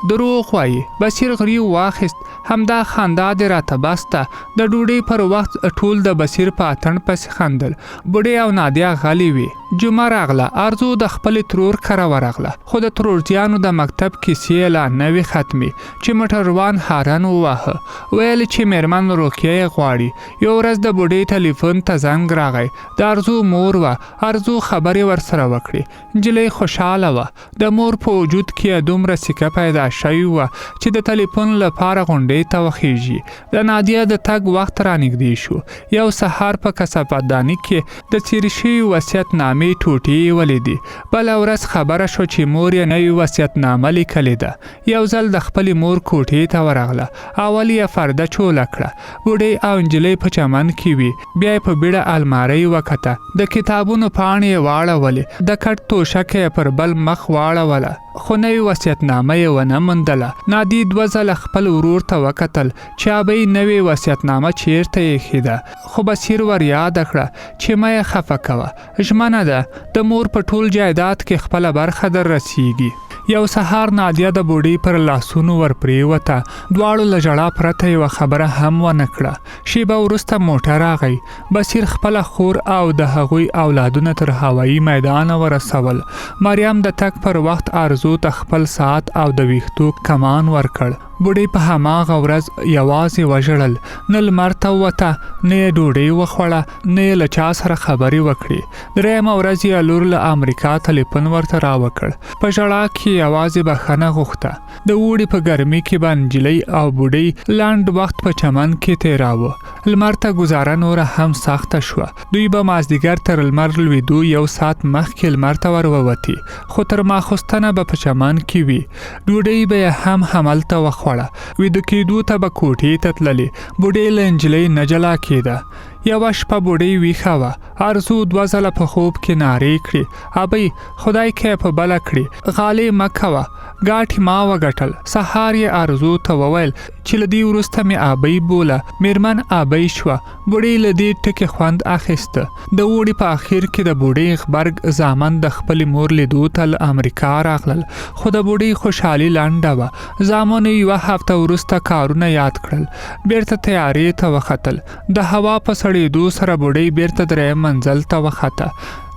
دروغ وایي. بصیر غریو واخیست. همدا خندا دې راته بس ده. د ډوډۍ پر وخت ټول د بصیر په اتڼ پسې خندل. بوډۍ او نادیا غلې وې. جمعه راغله. ارزو د خپلې ترور کره ورغله. خو د ترورجیانو د مکتب کیسې لا نه وې ختمې چې موټروان هارن وواهه. ویل چې میرمن روقیه یې غواړي. یو ورځ د بوډۍ ټلیفون ته زنګ راغی. د ارزو مور وه. ارزو خبرې ورسره وکړې. نجلۍ خوشحاله وه. د مور په وجود کې دومره سکه پیدا شوې وه چې د ټلیفون لپاره غونډۍ ته وخیږي. د نادیا د تګ وخت رانږدې شو. یو سهار په کثافاتدانۍ کې د څیرې شوي وصیتنامې ټوټې یې ولیدې. بله ورځ خبره شوه چې مور یې نوې وصیتنامه لیکلې ده. یو ځل د خپلې مور کوټې ته ورغله. اول یې فرده چوله کړه. بوډۍ او نجلۍ په چمن کې وي. بیا یې په بیړه المارۍ وکته. د کتابونو پاڼې یې واړولې. د کټ توشکه یې پر بل مخ واړوله. خو نوې وصیتنامه یې ونه موندله. نادي 2 ځله خپل ورور ته وکتل چې ابۍ نوې وصیتنامه چیرته ایښې ده. خو بصیر ور یاده کړه چې مه یې خفه کوه. ژمنه ده د مور په ټول جایداد کې خپله برخه در رسیږي. یو سهار نادیا د بوډۍ پر لاسونو ور پریوته. دواړو له ژړا پرته یوه خبره هم ونه کړه. شیبه وروسته موټر راغی. بصیر خپله خور او د هغوی اولادونه تر هوایي میدانه ورسول. مریم د تګ پر وخت ارزو ته خپل ساعت او د ویښتو کمان ورکړ. بوډۍ په هماغه ورځ یوازې وژړل. نه لمر ته ووته، نه یې ډوډۍ وخوړه، نه یې له چا سره خبرې وکړې. درېیمه ورځ یې لور له امریکا ټلیفون ورته راوکړ. په ژړا کې یوازې بخښنه غوښته. د اوړي په ګرمۍ کې به نجلۍ او بوډۍ لنډ وخت په چمن کې تېراوه. لمر ته ګزاره نوره هم سخته شوه. دوی به مازدیګر تر لمر لوېدو 1 ساعت مخکې لمر ته ور ووتې. خو تر ماخوستنه به په چمن کې وي. ډوډۍ به یې هم هملته وخوړه. ویده کېدو ته به کوټې ته تللې. بوډۍ له نجلۍ نه جلا کېده. یوه شپه بوډۍ ویښه وه. ارزو 2 ځله په خوب کې نارې کړې. ابۍ خدای که یې په بله کړي. غالۍ مه کوه. ګاټې ما وګټل. سهار یې ارزو ته وویل چې له دې وروسته مې ابۍ بوله. میرمن ابۍ شوه. بوډۍ له دې ټکي خوند اخیسته. د اوړي په اخر کې د بوډۍ غبرګ زامن د خپلې مور لیدو ته له امریکا راغلل. خو د بوډۍ خوشحالي لنډه وه. زامنو 1 هفته وروسته کارونه یاد کړل. بیرته تیارې ته وختل. د هوا په سړېدو سره بوډۍ بیرته 3 منزل ته وخته.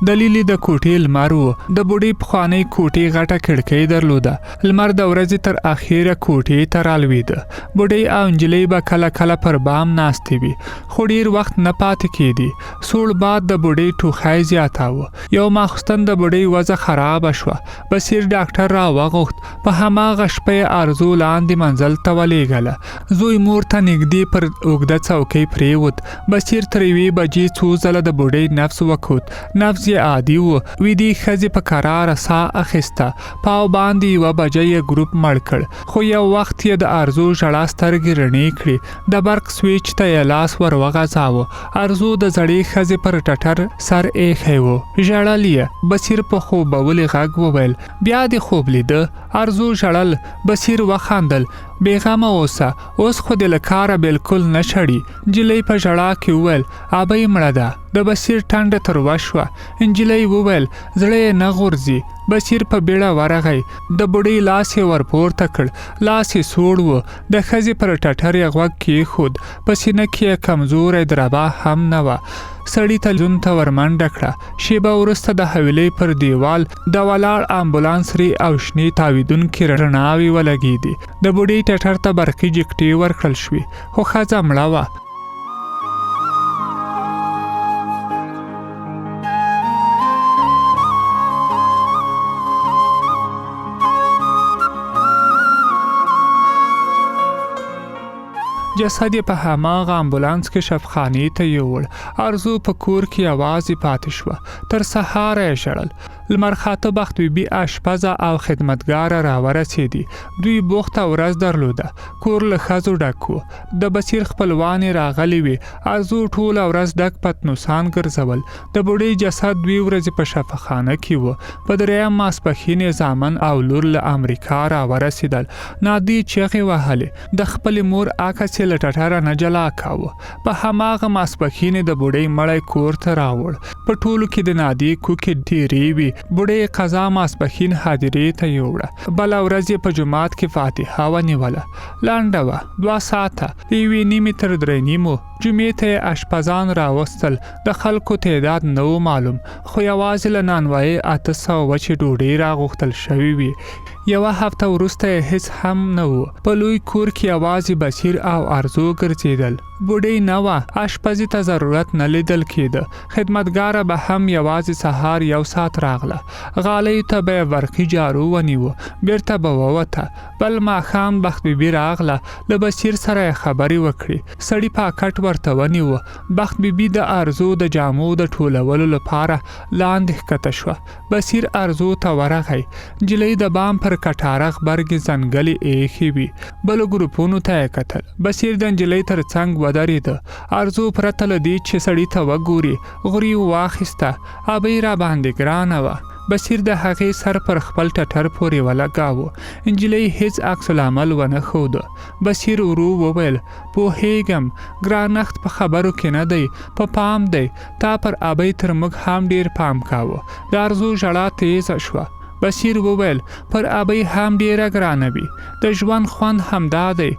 دلیل د کوټې لمر و. د بوډۍ پخوانۍ کوټې غټه کړکۍ درلوده. لمر د ورځې تر اخیره کوټې ته رالوېده. بوډۍ او نجلۍ به کله کله پر بام ناستې وي. خو ډېر وخت نه پاتې کېدی. سوړ باد د بوډۍ ټوخی زیاتاوه. یو ماخوستن د بوډۍ وضع خرابه شوه. بصیر ډاکټر را وغوښت. په هماغه شپه یې ارزو لاندې منزل ته ولېږله. زوی مور ته نږدې پر اوږده څوکۍ پرېوت. بصیر تر 1 بجې څو ځله د بوډۍ نفس وکوت. نفس عادي و. ویدې ښځې په قراره ساه اخیسته. پاو باندې 1 بجه یې ګروپ مړ کړ. خو یو وخت یې د ارزو ژړا سترګې رڼې کړې. د برق سویچ ته یې لاس ور وغځاوه. ارزو د زړې ښځې پر ټټر سر ایښی و. ژړل یې. بصیر په خوبولي غږ وویل بیا دې خوب لیده؟ ارزو ژړل. بصیر وخندل. بېغمه اوسه. اوس خو دې له کاره بالکل نه شړي. نجلۍ په ژړا کې وویل ابۍ مړه ده. د بصیر ټنډه تروه شوه. نجلۍ وویل زړه یې نه غورځي. بصیر په بیړه ورغی. د بوډۍ لاس یې ورپورته کړ. لاس یې سوړ و. د ښځې پر ټټر یې غوږ کېښود. په سینه کې یې کمزوری دربا هم نه وه. سړي تلویزیون ته ورمنډه کړه. شیبه وروسته د حویلۍ پر دیوال د ولاړ امبولانس ری او شنې تاویدونکې رڼاوې ولګېدې. د بوډۍ ټټر ته برقي جګټې ورکړل شوې. خو ښځه مړه وه. جسد یې په هماغه امبولانس کې شفخانې ته یووړ. ارزو په کور کې یوازې پاتې شوه. تر سهاره یې ژړل. لمرخاته بخت بیبي اشپزه او خدمتګاره راورسېدي. دوی بوخته ورځ درلوده. کور له ښځو ډک و. د بصیر خپلوانې راغلې وې. ارزو ټوله ورځ ډک پتنوسان ګرځول. د بوډۍ جسد 2 ورځې په شفاخانه کې و. په 3 ماسپښین یې زامن او لور له امریکا راورسېدل. نادي چیغې وهلې. د خپلې مور عکس یې له ټټره نه جلا کاوه. په هماغه ماسپښین د بوډۍ مړی کور ته راوړ. په ټولو کې د نادې کوکې ډېرې وې. بوډۍ قضا ماسپښین حاضرې ته یوړه. بله ورځ یې په جومات کې فاتحه ونیوله. لنډه وه، 2 ساعته. د 1:30 تر 3:30 جمعې ته یې اشپزان راوستل. د خلکو تعداد نه و معلوم، خو یوازې له نانوایۍ 800 وچې ډوډۍ راغوښتل شوې وې. 1 هفته وروسته یې هیڅ هم نه و. په لوی کور کې یوازې بصیر او ارزو ګرځېدل. بوډۍ نه وه، اشپزي ته ضرورت نه لیدل کېده. خدمتګاره به هم یوازې سهار 1 ساعت راغله. غالیو ته به یې برخې جارو ونیوه، بیرته به ووته. بل ماښام بخت بیبي راغله. له بصیر سره یې خبرې وکړې. سړي پاکټ ورته ونیوه. بخت بیبي د ارزو د جامو د ټولولو لپاره لاندې ښکته شوه. بصیر ارزو ته ورغی. نجلۍ د بام پر کټاره غبرګې ځنګلې ایښې وې. بلو ګروپونو ته یې کتل. بصیر د نجلۍ تر څنګ ودرېده. ارزو پرته له دې چې سړي ته وګوري غوړي واخیسته. ابۍ را باندې ګرانه وه. بصیر د هغې سر پر خپل ټټر پورې ولګاوه. نجلۍ هیڅ عکس العمل ونه ښوده. بصیر ورو وویل: پوهېږم ګرانښت په خبرو کې نه دی، په پام دی. تا پر ابۍ تر موږ هم ډېر پام کاوه. د ارزو ژړا تیزه شوه. بصیر وویل: پر ابۍ هم ډېره ګرانه وي. د ژوند خوند همدا دی.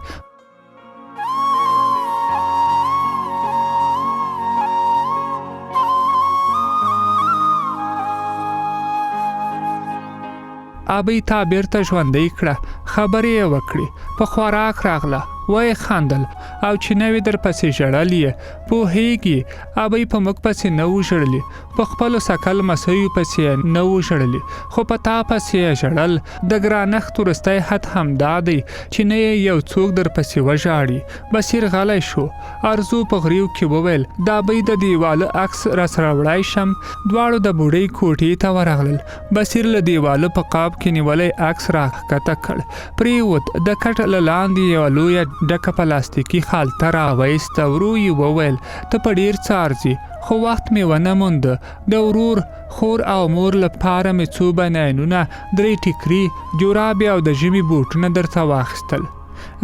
ابۍ تا بیرته ژوندۍ کړه. خبرې یې وکړې. په خوراک راغله. وایې خندل او چې نوې در پسې ژړل یې. پوهېږي ابۍ په موږ پسې نه و ژړلي، په خپلو سکل مسیو پسې نه و ژړلي، خو په تا پسې یې ژړل. د ګرانښت وروستی حد همدا دی چې نه یې یو څوک در پسې وژاړي. بصیر غلی شو. ارزو په غریو کې وویل: د ابۍ د دیواله عکس راسره وړی شم؟ دواړو د بوډۍ کوټې ته ورغلل. بصیر له دیواله په قاب کې نیولی عکس راښکته کړ. پریوت. د کټ له لاندې یوه لویه ډکه پلاستیکي خالته راویسته. ورو یې وویل: ته په ډېر څه ارزي، خو وخت مې ونه مونده. د ورور، خور او مور لپاره مې څو بنینونه، 3 ټیکري، جورابې او د ژمي بوټونه درته واخیستل.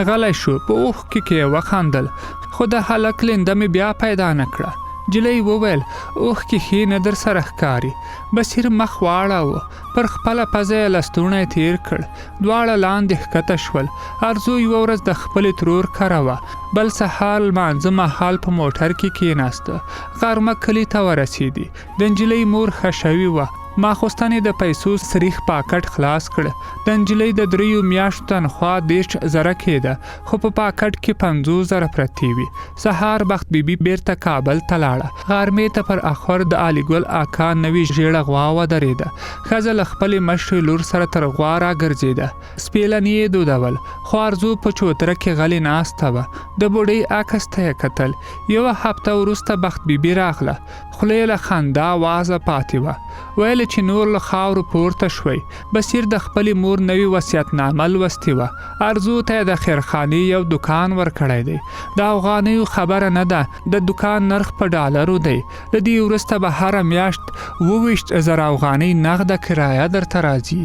غلی شو. په اوښکې کې یې وخندل. خو د هلک لنده مې بیا پیدا نه کړه. نجلۍ وویل: اوښکې ښې نه در سره ښکاري. بصیر مخ واړاوه. پر خپله پزه یې لستوڼی تیر کړ. دواړه لاندې ښکته شول. ارزو یوه ورځ د خپلې ترور کره وه. بل سهار لمانځه مهال په موټر کې کېناسته. غرمه کلي ته ورسېدې. د نجلۍ مور ښه شوې وه. ماخوستن یې د پیسو سریخ پاکټ خلاص کړ. د نجلۍ د 3 میاشتو تنخوا 30,000 کېده، خو په پاکټ کې 50,000 پرتې وي. سهار بخت بیبي بیرته کابل ته لاړه. غرمې ته پر اخور د علیګل آکا نوې ژیړه غوا ودرېده. ښځه له خپلې مشرې لور سره تر غوا راګرځېده. سپېلني یې دودول، خو ارزو په چوتره کې غلې ناسته وه. د بوډۍ عکس ته یې کتل. 1 هفته وروسته بخت بیبي راغله. خوله یې له خندا وازه پاتې وه. ویل چې نور له خاورو پورته شوی. بصیر د خپلې مور نوې وصیتنامه لوستې وه. ارزو ته یې د خیرخانې یو دکان ورکړی دی. د افغانیو خبره نه ده، د دکان نرخ په ډالرو دی. له دې وروسته به هره میاشت 22,000 افغانۍ نغده کرایه درته راځي.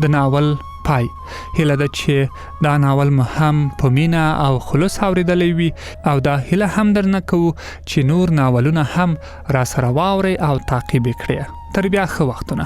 د ناول پای. هیله ده چې دا ناول مو هم په مینه او خلوص اوریدلی وي، او دا هیله هم درنه کوو چې نور ناولونه هم راسره واورئ او تعقیب یې کړئ. تر بیا ښه وختونه.